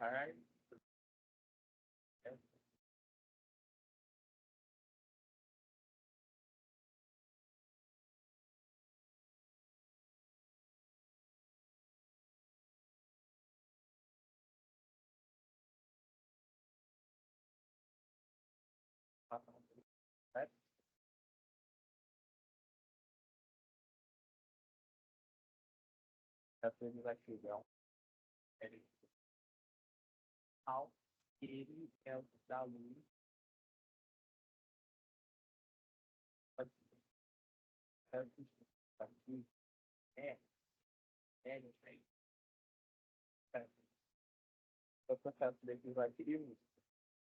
tarde. Ele vai chegar ele ao ele é o da luz, aqui é, não sei, o processo legislativo,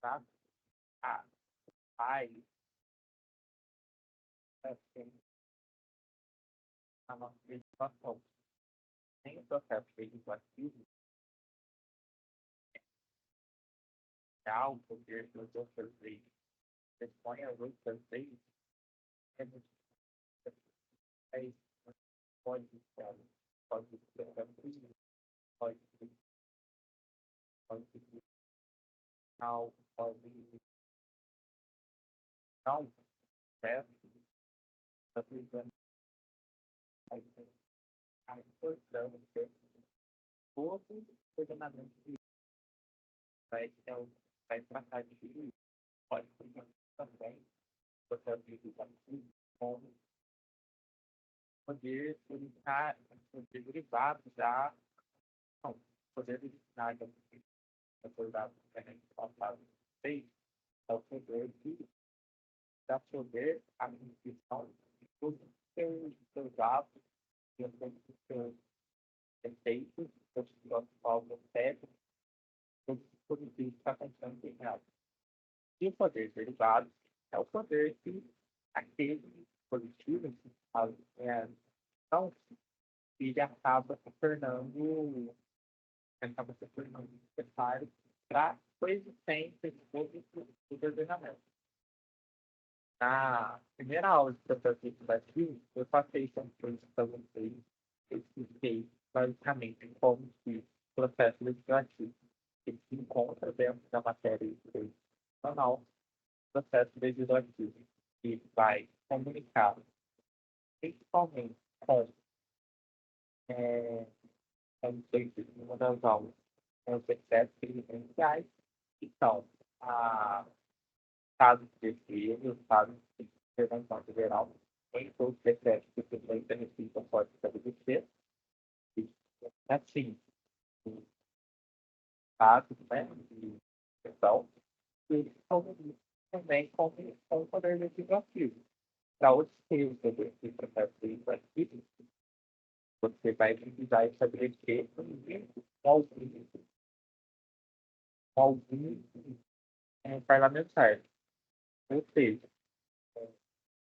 tá? A faz, assim, a nossa legislação. Sem o processo legislativo, já o poder das outras leis, expõe as outras leis, é muito é, pode ser, pode ser, pode ser, pode ser, não, pode não, certo? Está precisando a importância todo o ordenamento vai, vai tratar de pode ser também processo legislativo com poder unitar, poder derivado da não, poder originário acordado que a gente passado fez é o poder que dá poder à instituição de todos os seus atos, de todos os seus efeitos, todos os seus povos técnicos, todos os positivos que está acontecendo em real. E o poder derivado é o poder que aquele positivo, então, ele acaba se tornando necessário para a coexistência de todos os ordenamentos. Na primeira aula de processo legislativo, eu passei essa coisa para vocês, eu expliquei basicamente como que o processo legislativo ele se encontra dentro da matéria de direito constitucional, processo legislativo que vai comunicar principalmente com, como foi dito em uma das aulas, com os processos presidenciais, então, a casos de defesa, casos de intervenção federal, em todos os decretos que o presidente da República pode estabelecer, e, assim, casos, né, de questão, e também com o poder legislativo. Para outros termos desse processo legislativo, você vai precisar estabelecer algum parlamentar. Ou seja,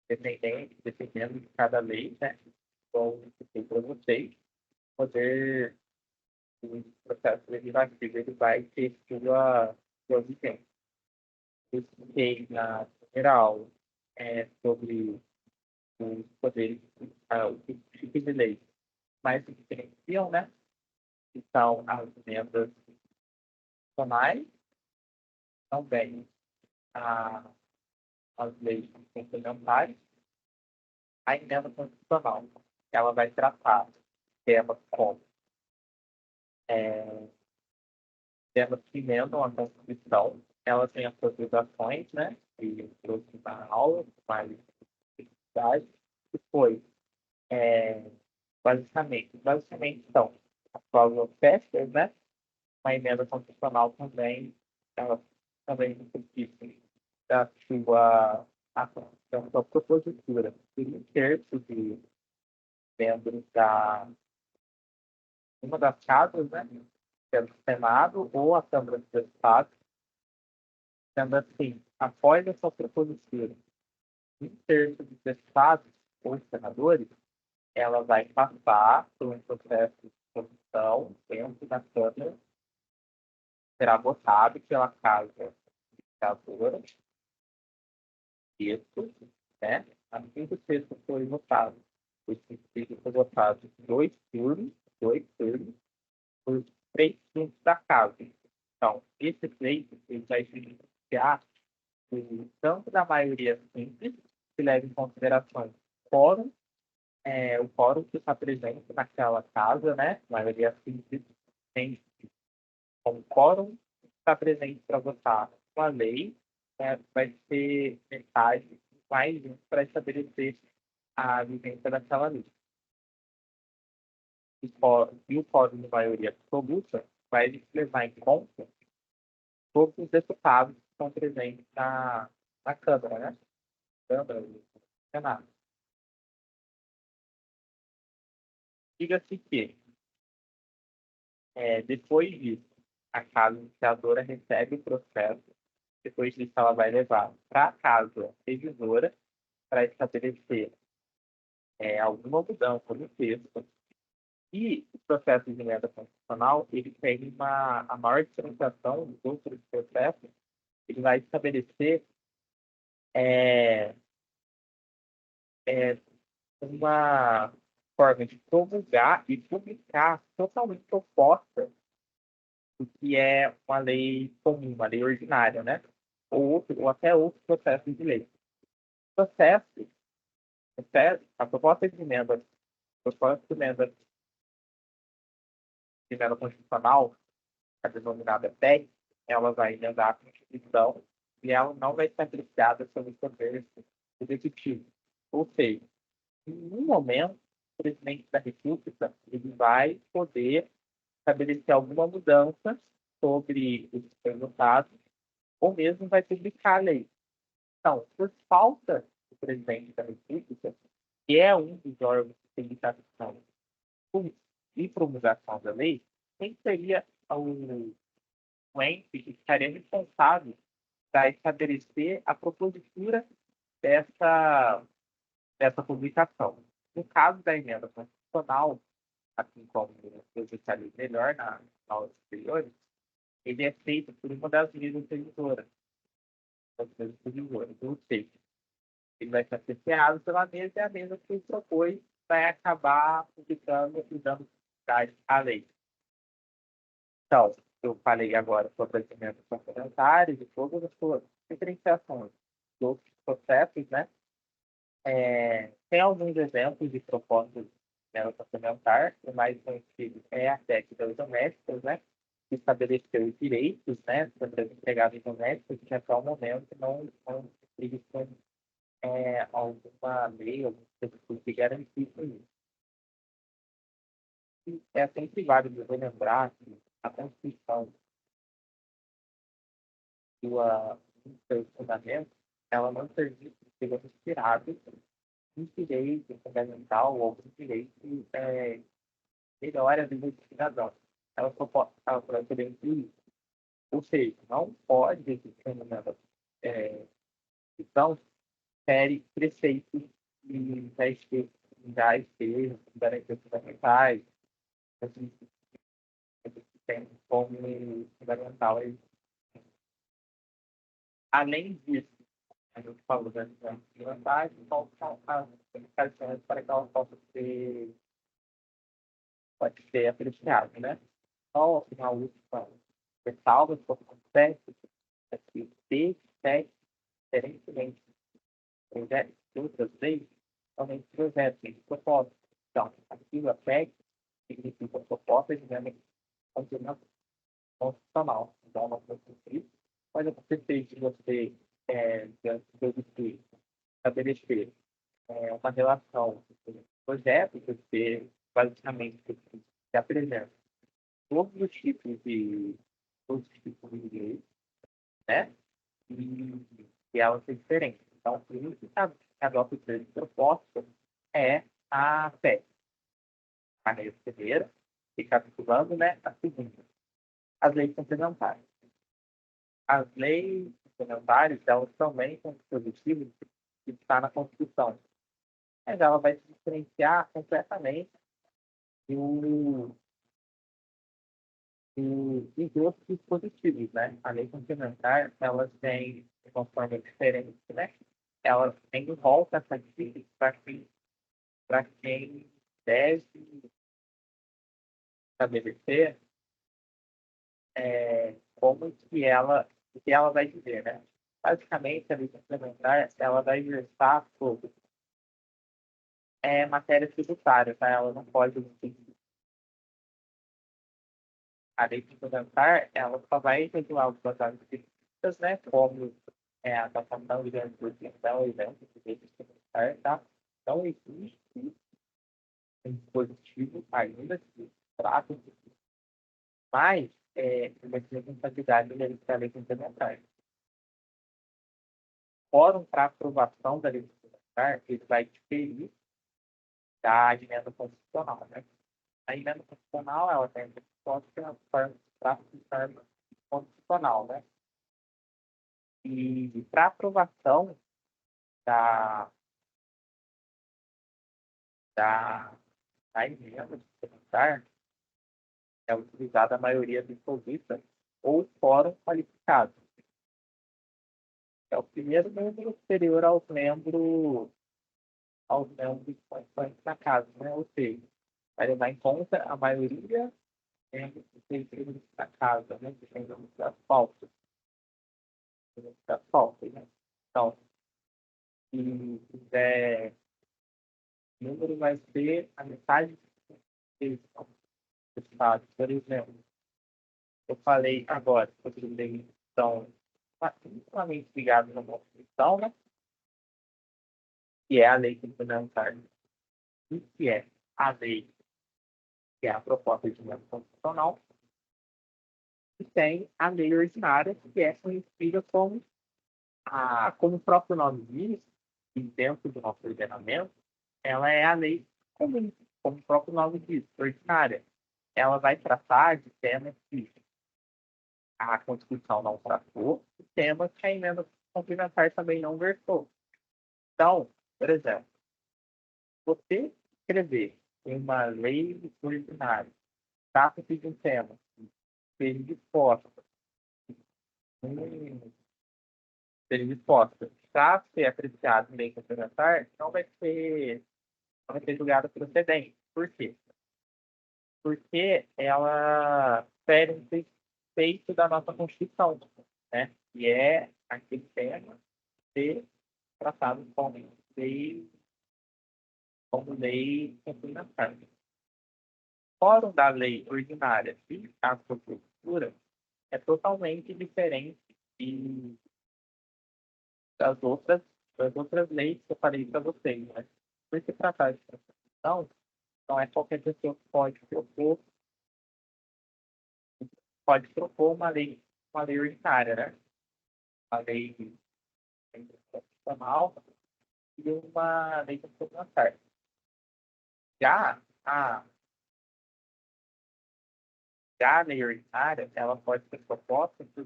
dependendo de cada lei, né? Então, para vocês, poder, o processo legislativo ele vai ter sua vigência. Eu expliquei na primeira aula sobre os poderes, os tipos de leis mais se diferenciam, né? Que são as emendas constitucionais, também as leis complementares, a emenda constitucional, que ela vai tratar temas como temas que emendam a Constituição, ela tem as suas obrigações, né? E eu trouxe na aula, mais especificidade, que foi, basicamente, então, a cláusula Fester, né? Uma emenda constitucional também, ela também necessita da sua propositura. E um terço de membros da uma das casas, né? Pelo Senado ou a Câmara dos Deputados, sendo assim, após a sua propositura, um terço dos deputados ou senadores, ela vai passar por um processo de discussão dentro da Câmara, será votado pela Casa Legisladora, isso, né? Assim que o texto foi votado, o texto foi votado em dois turnos, por 3 quintos da Casa. Então, esse pleito ele vai se iniciar tanto da maioria simples, que leva em consideração o quórum, o quórum que está presente naquela casa, né? A maioria simples tem como quórum que está presente para votar uma lei, vai ser metade mais um para estabelecer a vigência daquela lei. E o quórum de maioria absoluta vai levar em conta todos os deputados que estão presentes na Câmara, né? Câmara e Senado. Diga-se que, depois disso, a casa iniciadora recebe o processo, depois disso ela vai levar para a casa revisora para estabelecer alguma mudança no texto. E o processo de emenda constitucional, ele tem a maior diferenciação dos outros processos, ele vai estabelecer é, é, uma forma de promulgar e publicar totalmente oposta do que é uma lei comum, uma lei ordinária, né? Ou até outros processos de lei. Processo, a de emenda constitucional, a denominada PEC, ela vai emendar a Constituição e ela não vai estar apreciada sobre o poder executivo. Ou seja, em um momento, o presidente da República ele vai poder estabelecer alguma mudança sobre os seus votados, ou mesmo vai publicar a lei. Então, por falta do presidente da República, que é um dos órgãos de limitação e promulgação da lei, quem seria o ente que estaria responsável para estabelecer a propositura dessa, dessa publicação? No caso da emenda constitucional, assim como eu detalhei melhor na aula anterior, ele é feito por uma das mesas revisoras. Ou seja, ele vai ser apreciado pela mesa e a mesa que propôs vai acabar publicando e dando publicidade à lei. Então, eu falei agora sobre as emendas complementares e todas as suas diferenciações dos outros processos, né? Tem alguns exemplos de propostas de emenda complementar. O mais conhecido é a PEC das domésticas, né? Que estabeleceu os direitos, né, sobre as empregadas domésticas, que até o momento não existem alguma lei, alguma coisa que garantisse isso. E é sempre válido relembrar que a Constituição sua, seu fundamento, ela não permite ser retirada um direito fundamental ou um direito melhor a vida do cidadão. Ela pode poder incluir. Ou seja, não pode existir uma Constituição fere preceitos que já estejam garantidos fundamentais, assim, que tem como fundamental. Além disso, a gente falou das vantagens, qual são as limitações para que ela possa ser, pode ser apreciada, né? Só uma última ressalva, se você consegue, é que o PEC, diferentemente de outras leis, somente projetos de propósito. Então, aqui a PEC significa proposta de emenda constitucional. Então, não foi cumprido. Pode acontecer de você, de estabelecer uma relação projeto que você basicamente se apresenta todos os tipos de lei, né? E elas são diferentes. Então, por isso que a nossa grande proposta é a PEC, a primeira, recapitulando, né? A segunda, as leis complementares. As leis complementares, elas também são dispositivos que está na Constituição. Mas ela vai se diferenciar completamente do, dos outros dispositivos, né? A lei complementar, ela tem uma forma diferente, né? Ela tem um rol taxativo para quem deve estabelecer o que ela vai dizer, né? Basicamente, a lei complementar, ela vai versar sobre matéria tributária, tá? Ela não pode, a lei complementar, ela só vai regular algumas áreas específicas, né? Como a taxação de grandes proporção e eventos de lei complementar, tá? Não existe um dispositivo ainda que trata disso, mas uma responsabilidade da lei complementar. Fórum para aprovação da lei complementar, ele vai diferir da emenda constitucional, né? A emenda constitucional, ela tem a forma constitucional, né? E para aprovação da, da, da emenda complementar, é utilizada a maioria absoluta ou fórum qualificado. É o primeiro membro superior aos membros constantes da casa, né? Ou seja, vai levar em conta a maioria membros da casa, né? Que tem das faltas. Das faltas, né? Então, se quiser, o número vai ser a metade do estado. Por exemplo, eu falei agora sobre leis que estão intimamente ligadas à Constituição, né? Que é a lei complementar, e que é a lei, que é a proposta de emenda constitucional, e tem a lei ordinária, que é conhecida como o próprio nome diz, e dentro do nosso ordenamento, ela é a lei comum, como o próprio nome diz, ordinária. Ela vai tratar de temas que a Constituição não tratou e temas que a emenda complementar também não versou. Então, por exemplo, você escrever uma lei ordinária, trata-se de um tema que seja disposto, hum, seja disposta para ser apreciado em lei complementar, não vai ser julgada procedente. Por quê? Porque ela fere um preceito da nossa Constituição, né? Que é aquele tema ser tratado como lei complementar. Fórum da lei ordinária e a propositura é totalmente diferente de, das outras leis que eu falei para vocês, né? Por se tratar de Constituição, não é qualquer pessoa que pode propor uma lei ordinária, né? Uma lei constitucional e uma lei complementar. Já a, já a lei ordinária, ela pode ser proposta por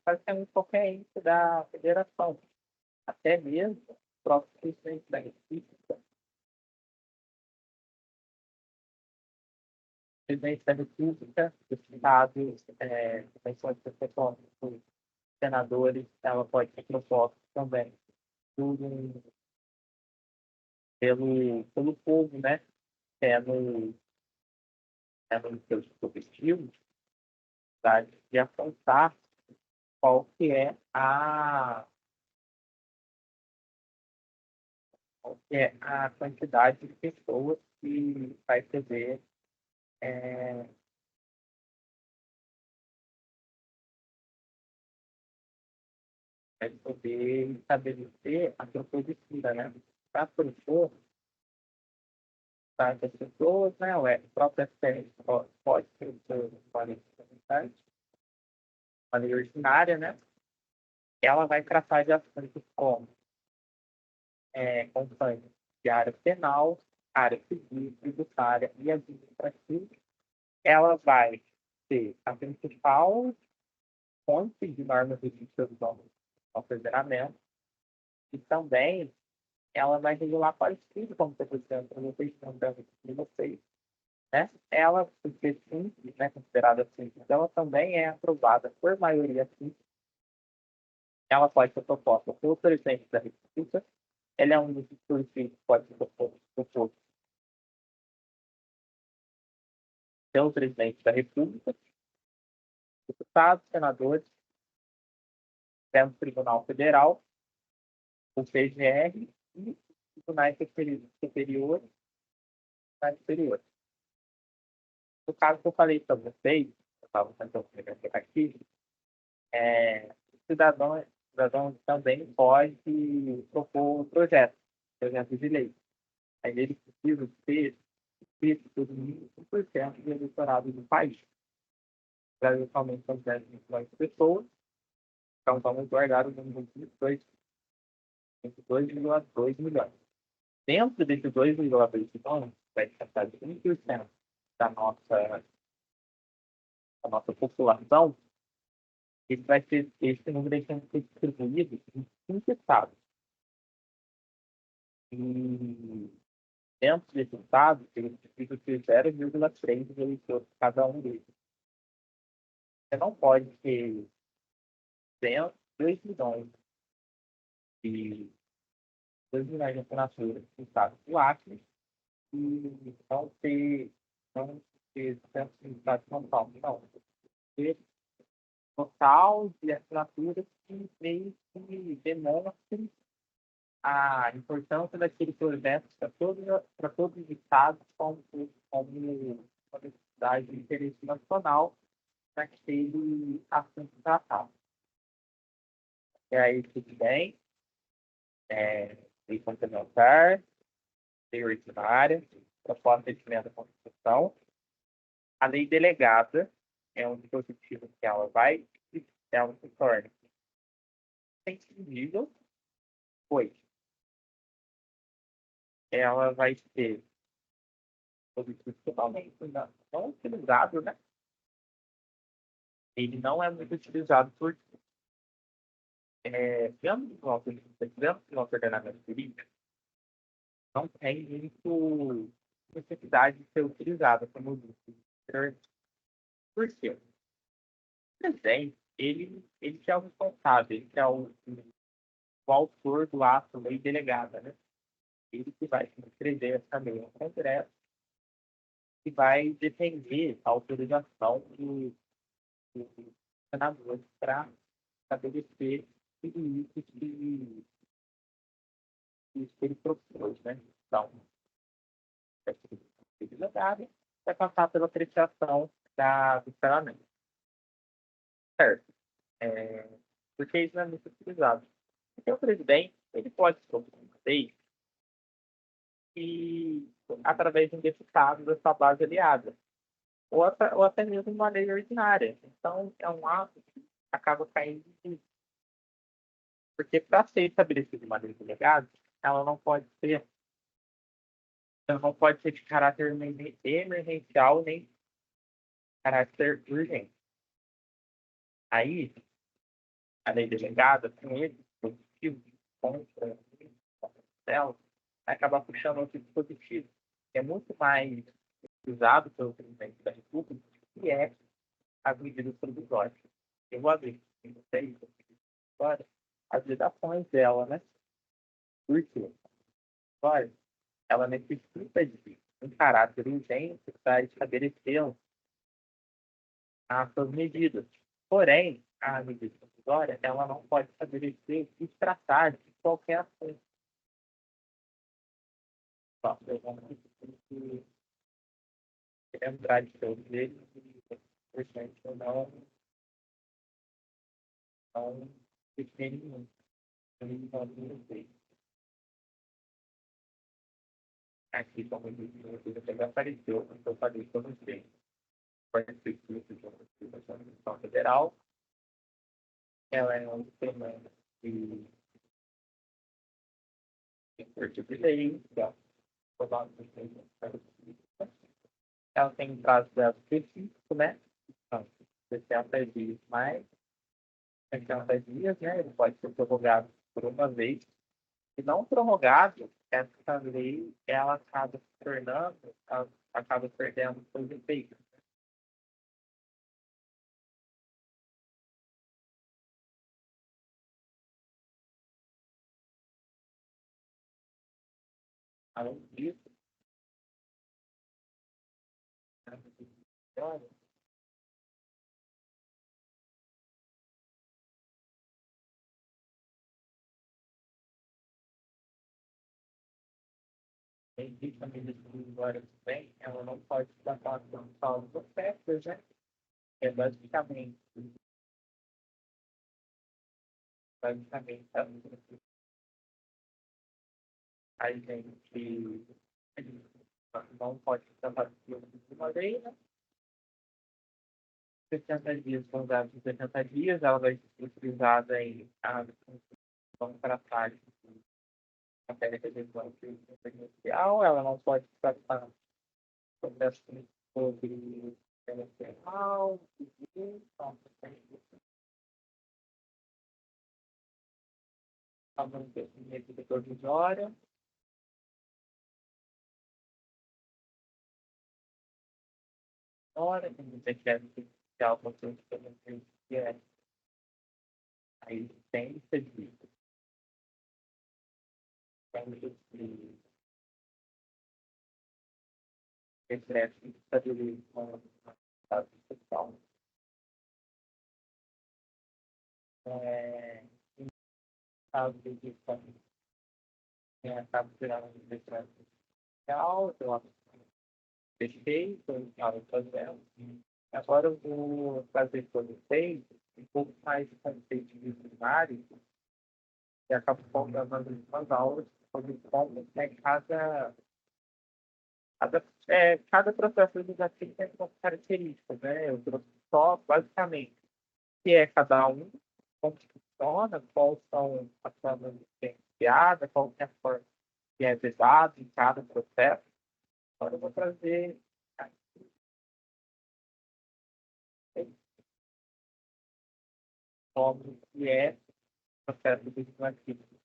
praticamente qualquer ente da federação, até mesmo o próprio presidente da República. O presidente da República, deputados, convenções de pessoas, senadores, ela pode ser proposta também por pelo povo, né? Tendo nos seus objetivos, tá? De apontar qual que é a quantidade de pessoas que é, vai poder estabelecer a propositura, né? Para propor para as pessoas, né? O próprio STF pode propor uma lei ordinária, né? Ela vai tratar de ações como campanha de área penal, área civil, tributária e administrativa. Ela vai ser a principal fonte de normas jurídicas do ordenamento e também ela vai regular parecido, como você disse, para vocês, lembrando de vocês, né? Ela, porque simples, né, considerada simples, ela também é aprovada por maioria simples. Ela pode ser proposta pelo presidente da República. Ela é um dos dispositivos que pode ser proposto pelo presidente da República, deputados, senadores, Supremo Tribunal Federal, o PGR e tribunais superiores. No caso que eu falei para vocês, eu estava tentando pegar aqui, o cidadão também pode propor um projeto de lei. Aí ele precisa ter escrito por 1% do eleitorado do país. O Brasil somente são 10 milhões de pessoas, então vamos guardar o número de 2,2 milhões. Dentro desses 2,2 milhões, vai tratar de 1% da nossa população, esse número vai ser distribuído em 5 estados. E dentro desse estado, ele precisa ter 0,3 de eleitor cada um deles. Você não pode ter 2 milhões de 2 milhões de assinaturas no estado do Acre e não ter 100 no estado de São Paulo. Não. Ter total de assinaturas que meio que demonstrem a importância daquele projeto para todos os estados como uma necessidade de interesse nacional naquele assunto tratado. E aí, tudo bem? Lei complementar, lei ordinária, proposta de emenda à Constituição. A lei delegada é um dispositivo que ela se torna sensível, pois ela vai ser totalmente não utilizado, né? Ele não é muito utilizado por dentro do nosso ordenamento jurídico, não tem muito necessidade de ser utilizado como por quê? O presidente, ele que é o responsável, ele que é o autor do ato lei delegada, né? Ele que vai escrever essa lei no Congresso e vai defender a autorização dos senadores para estabelecer os limites que ele propôs, né? Então, vai ser delegado, vai passar pela apreciação do parlamento. Certo? Porque isso não é muito utilizado. Porque o presidente, ele pode propor uma lei e, através de um deputado da sua base aliada, ou até mesmo uma lei ordinária. Então, é um ato que acaba caindo nisso. Porque para ser estabelecida uma lei delegada, ela não pode ser de caráter emergencial nem caráter urgente. Aí, a lei delegada, com esse dispositivo contra dela, vai acabar puxando outro dispositivo, que é muito mais usado pelo presidente da República, que é as medidas provisórias. Eu vou abrir com vocês agora as vedações dela, né? Por quê? Olha, ela necessita de um caráter urgente para estabelecer as suas medidas. Porém, a medida provisória, ela não pode estabelecer e tratar de qualquer assunto. Só que lembrar de todos eles e, portanto, não fiquei nenhum. Aqui, como eu disse, você já apareceu, então eu falei para vocês. Participo de uma Constituição Federal. Ela é um instrumento de corte de lei, ela tem um prazo dela específico, né? Então, 60 dias mais 60 dias, né? Ele pode ser prorrogado por uma vez. Se não prorrogado, essa lei ela acaba perdendo seus efeitos. Além disso, Olha, tem famílias que agora também, ela não pode tratar com só os festas, né? É basicamente, a gente não pode tratar de uma vez, né? 60 dias, são dados 60 dias, ela vai ser utilizada em vamos tratar a pele relevante inicial, ela não pode tratar sobre assuntos sobre emocional, a manutenção provisória, hora, que você quer que algo que é a existência de estresse estabelecido com a estado sexual. É, em caso de disfunção, acaba gerando um estresse social, eu deixei, foi fazendo. Agora eu vou fazer para vocês um pouco mais de conceito de primário e acabo contando algumas aulas sobre como cada processo educativo tem suas características, né? Eu trouxe só, basicamente, o que é cada um, como que funciona, quais são as formas diferenciadas, qual que é a forma que é vedada em cada processo. Agora eu vou trazer como que é o processo legislativo de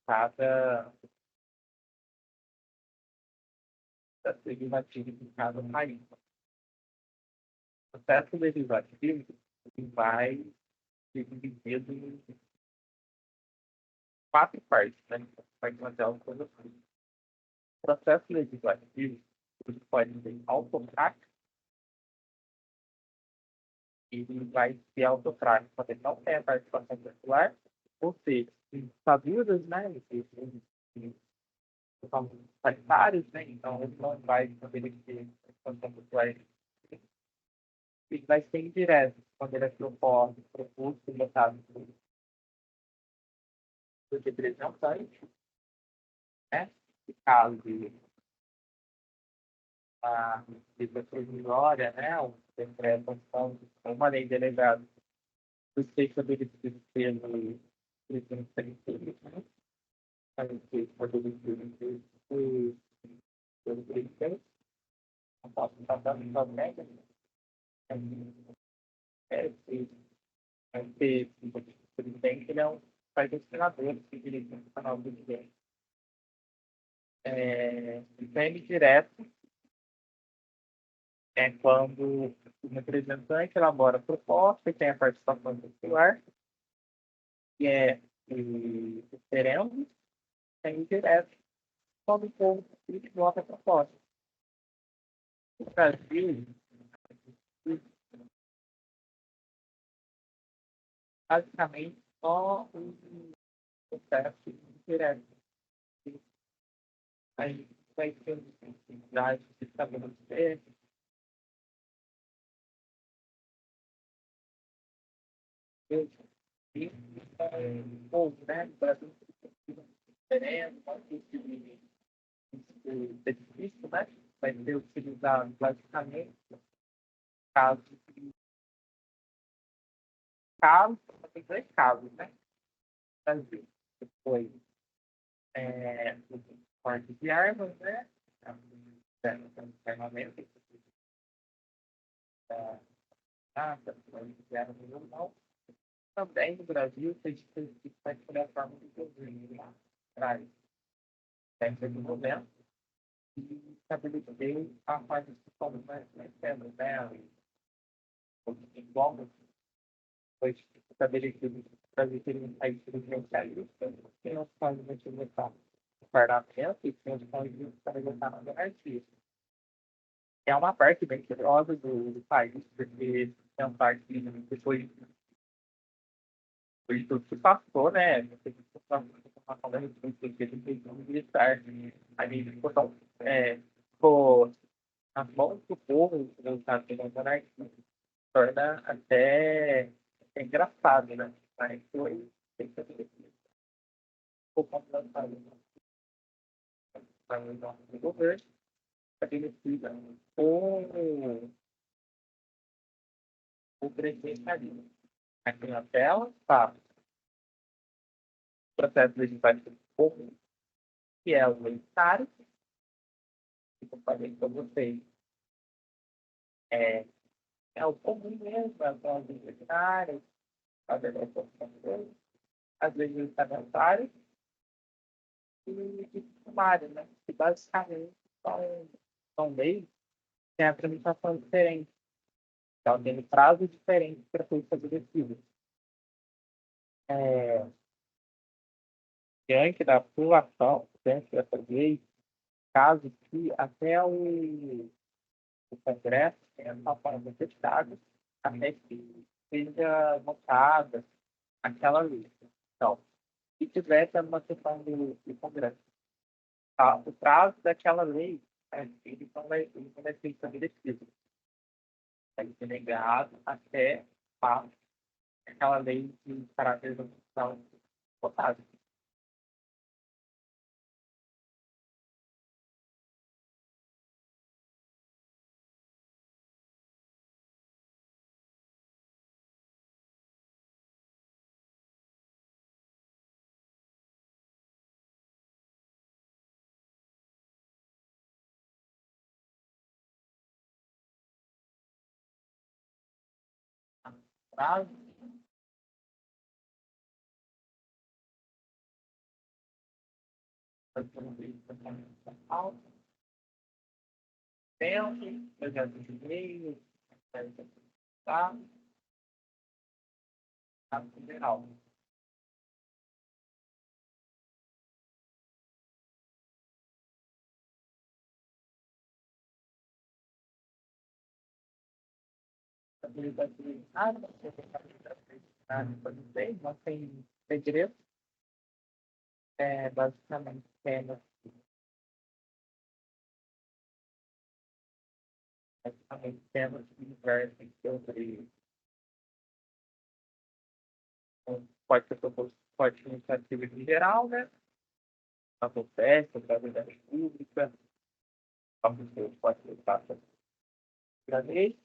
processo legislativo de cada país. O processo legislativo ele vai ser dividido em quatro partes, né? Vai fazer uma coisa assim. O processo legislativo ele pode ser autocrático e ele vai ser autocrático quando ele não tem a participação popular, ou seja, em ditaduras, né? São paritários, né? Então ele não vai estabelecer a participação popular. Ele vai ser indireto quando ele é proposto e votado por representante, né? No caso de a medida provisória, né? O decreto, uma lei delegada do ser estabelecido pelo presidente da República, né? A lei foi estabelecida pelo presidente, não posso passar só mega, vai ser o presidente, ele é um faz os senadores que dirigem o canal do presidente. Vem direto é quando o representante elabora a proposta e tem a participação popular, que é o referendo, tem direto quando o povo vota a proposta. No Brasil, basicamente, só o processo direto. Aí vai ter necessidade de estabelecer ou, né, no Brasil, referendo, pode ser difícil, né? Vai ser utilizado basicamente casos, casos, tem dois casos, né? Brasil, que foi o porte de armas, né? Armamento, nada, porte de armas ou não. Também no Brasil, fez que foi a forma de governo, né? Traz técnica de governo e estabeleceu a participação mais externa, né? Igual foi estabelecido para ter um país presidencialista, que não se pode votar no parlamento e que não se pode para votar na monarquia. é uma parte bem curiosa do país, porque é uma parte que foi tudo que passou, né? Uma falando de que militar. A gente ficou tão, ficou nas mãos do povo, dos Estados Unidos, monarquia, torna até engraçado, né? Mas foi ficou completado para o nosso governo, admitida o presidente ali. Aqui na tela, tá, o processo legislativo comum, que é o unitário, que eu falei para vocês, é, é o comum mesmo, é o legislatário, as eleições, as leis parlamentares e sumário, né? Que basicamente são leis que têm a tramitação diferente. Então, tem prazos diferentes para ser estabelecido. É, diante da aprovação, diante dessa lei, caso que até o Congresso tenha uma forma de Estado, até que seja votada aquela lei. Então, se tiver uma questão do Congresso, tá? O prazo daquela lei, ele não vai ser estabelecido. Vai ser negado até a, aquela lei de caráter constitucional votada. Prazo, vai ser uma lei constitucional, tempo, projeto de lei, tá? A federal. Não tem segredo, basicamente temas, que diversem sobre pode ser proposto, pode ser iniciativa em geral, né? A festa, a vida pública, a pessoa pode ser passa da lei,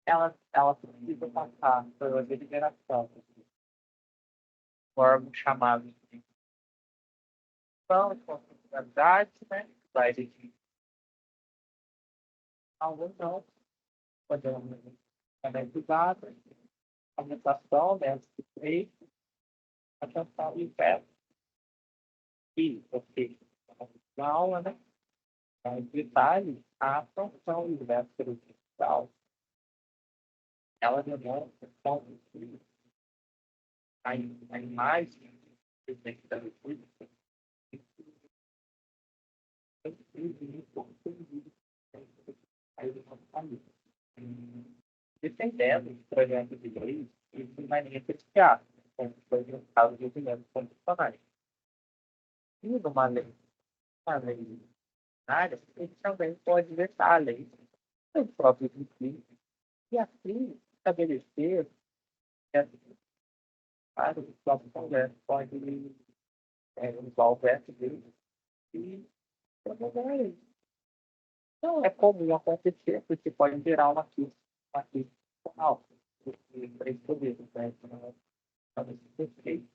ela precisa passar pela deliberação, um órgão chamado de Comissão de Constitucionalidade, né? Vai decidir alguns não, podemos analisar a votação dessa lei, a canção e peça. E, porque na aula, né? Em detalhes, a função do método digital, ela demonstra como a imagem do presidente da República defendendo os projetos de lei e de maneira especial, como foi no caso dos emendas constitucionais. E uma lei área, ele também pode vetar a lei do próprio princípio e assim estabelecer que o próprio Congresso pode usar o veto dele e promulgar a lei. Não é comum acontecer, porque pode gerar uma crise constitucional para esse poderes, né? Então, esse efeito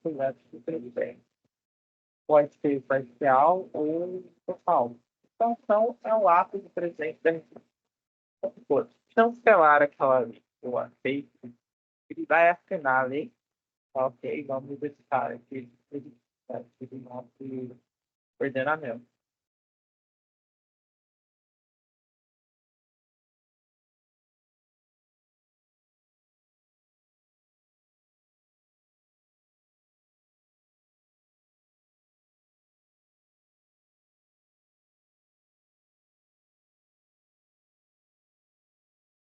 do presidente pode ser parcial ou total. Então, é o ato do presidente da República chancelar aquela lei, eu aceito, ele vai assinar a lei, ok, vamos verificar aqui o nosso ordenamento.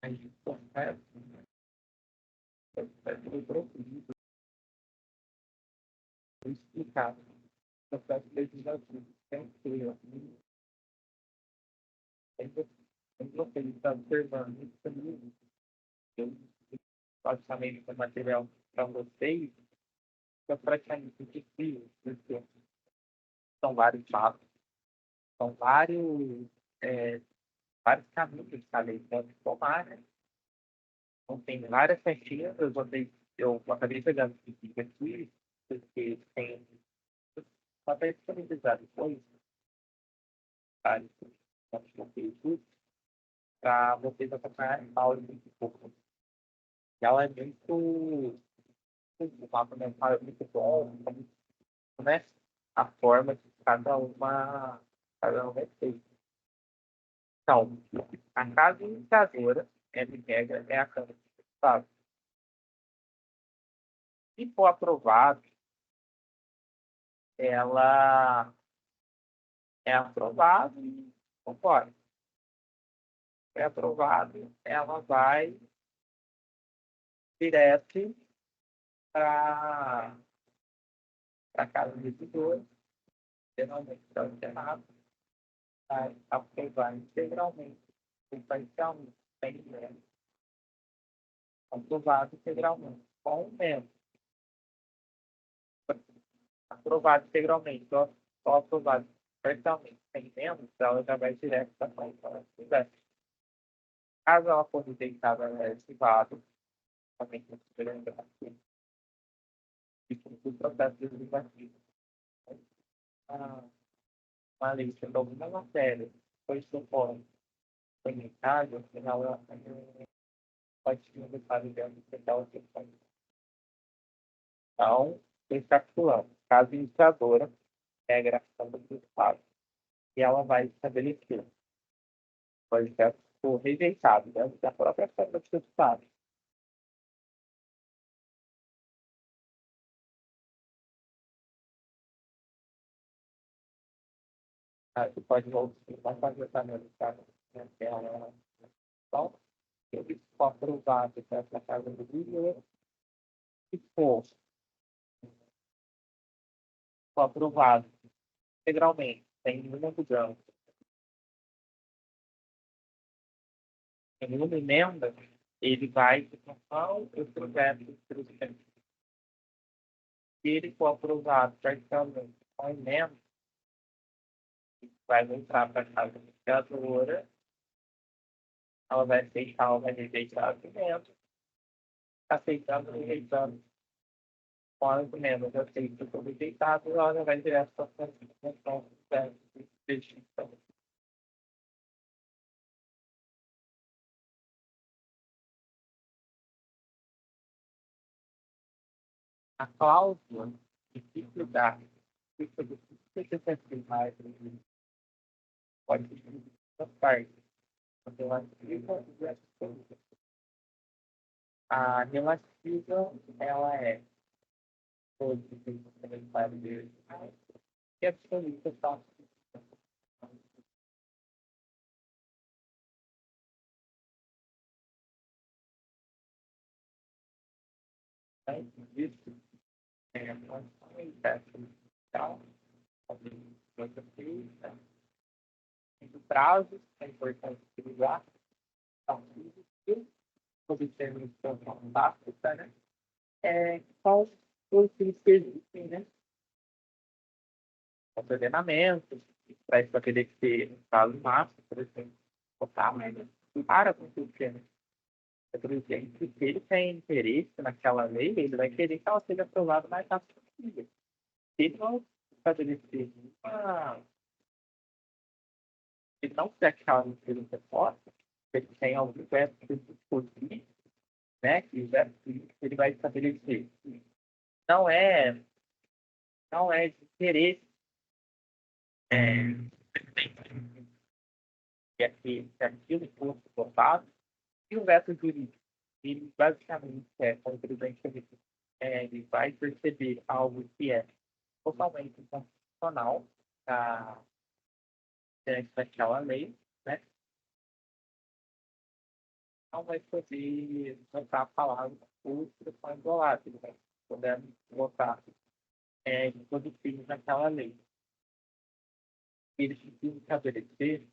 a gente consegue o profundo explicar o processo legislativo. Tem que ter, tem você está observando isso também. Eu praticamente o material para vocês, é praticamente impossível, porque são vários fatos, são é, vários caminhos que a lei pode tomar, né? Então, tem várias festinhas, eu acabei pegando esse vídeo aqui, porque tem só para disponibilizar depois, vários conteúdos, para vocês acompanharem a aula muito pouco. E ela é muito, o mapa mental é muito bom, né? A forma que cada uma é feita. Então, a casa iniciadora, em regra, é a Câmara de Deputados. Se for aprovado, ela é aprovada e concorre. É aprovado, ela vai direto para a Casa de Decisores, geralmente para o Senado, vai aprovar integralmente, parcialmente, sem membro, aprovado integralmente, com o membro, aprovado integralmente, só aprovado parcialmente, sem membro, ela já vai direto para a Câmara de Deputados. Caso ela for rejeitada, ela é arquivada, também tem que lembrar que isso é um processo legislativo. Ah, uma lista de alguma matéria foi suposta comentário, afinal, ela pode ser necessário dentro daquela questão. Então, recapitulando, caso iniciadora é a gravação do resultado e ela vai estabelecer, pode ser for rejeitado dentro da própria Câmara dos Deputados. Você pode voltar fazer também na tela. Então, ele for aprovado pela Casa do Rio, se for aprovado integralmente, sem nenhuma mudança, sem nenhuma emenda, ele vai se transformar o projeto de presidente. Se ele for aprovado parcialmente com emenda, vai entrar para a Casa Administradora, ela vai aceitar ou vai rejeitar as emendas, aceitando ou rejeitando com as emendas aceitas ou rejeitadas, ela vai direto para a Constituição de Justiça. A cláusula de ciclidade fica do 60 pode ser duas partes. Relativa e absoluta. A relativa, ela é todos os comentários dele. E a absoluta só disso é uma então, muita ficha, muito prazo, é importante utilizar, então, e observe o básica, né? Qual os que existem, né? Os ordenamentos, para estabelecer um prazo máximo, por exemplo, botar, mas para com o tema. Por exemplo, se ele tem interesse naquela lei, ele vai querer que ela seja aprovada o mais rápido possível. Se ele não estabelecer uma. Se não tiver aquela lei proposta, ele tem algum verbo de discutir, né, que o verbo ele vai estabelecer. Não é, não é de interesse é, que aquilo fosse votado, e o veto jurídico, ele basicamente como o presidente ele vai perceber algo que é totalmente inconstitucional diante daquela lei, né? não vai poder botar a palavra outra para isolar, ele vai poder botar todo filho naquela lei. Eles precisam estabelecer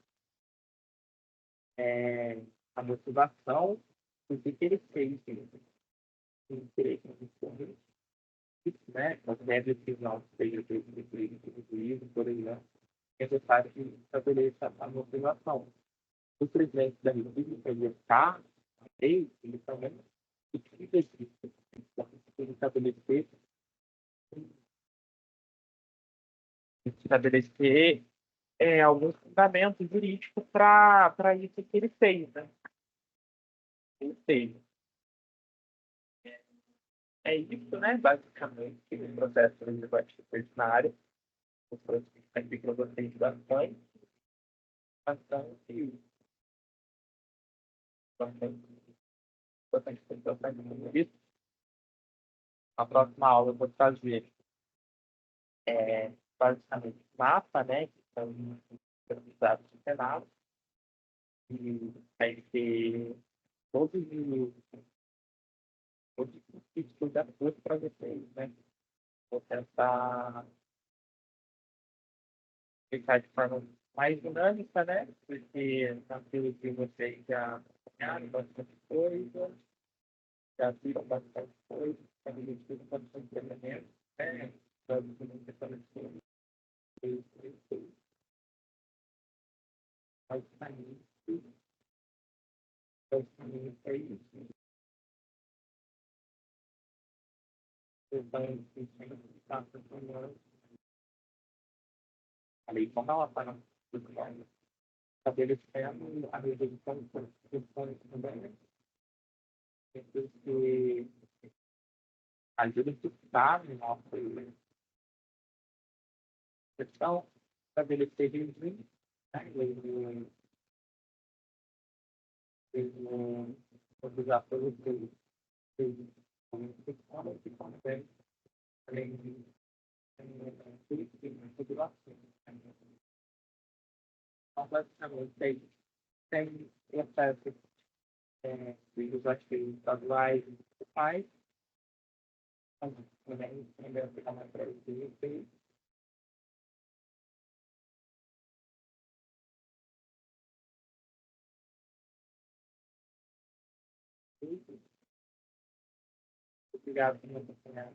a motivação do que ele fez, o interesse no isso, né? As regras que não sejam incluídas, por exemplo, é necessário que estabeleça a motivação. O presidente da República, ele está, ele também precisa disso. Ele estabelecer alguns fundamentos jurídicos para isso que ele fez, né? Ele fez. É isso, né? Basicamente, o processo legislativo ordinário, o processo de legislações, bastante, bastante pensar nisso. A próxima aula eu vou fazer basicamente mapa, né? Que são os dados do Senado. E vai ter todos os tipos de apoio para vocês, né? Vou tentar ficar de forma mais dinâmica, né? Porque naquilo que vocês já acompanharam bastante coisa, já viram bastante coisa, estabelecido bastante treinamento, né? Basicamente, estabelecido basicamente é isso. Eu tenho que estar acompanhando a lei como ela está na Constituição, estabelecendo a resolução de constituições também, que ajuda a fixar no nosso questão, estabelecer regime, né? Obrigatório de também, além de regulação. Então, basicamente, tem processo legislativo estaduais e municipais, também a ficar mais breve. Obrigado por me acompanhar.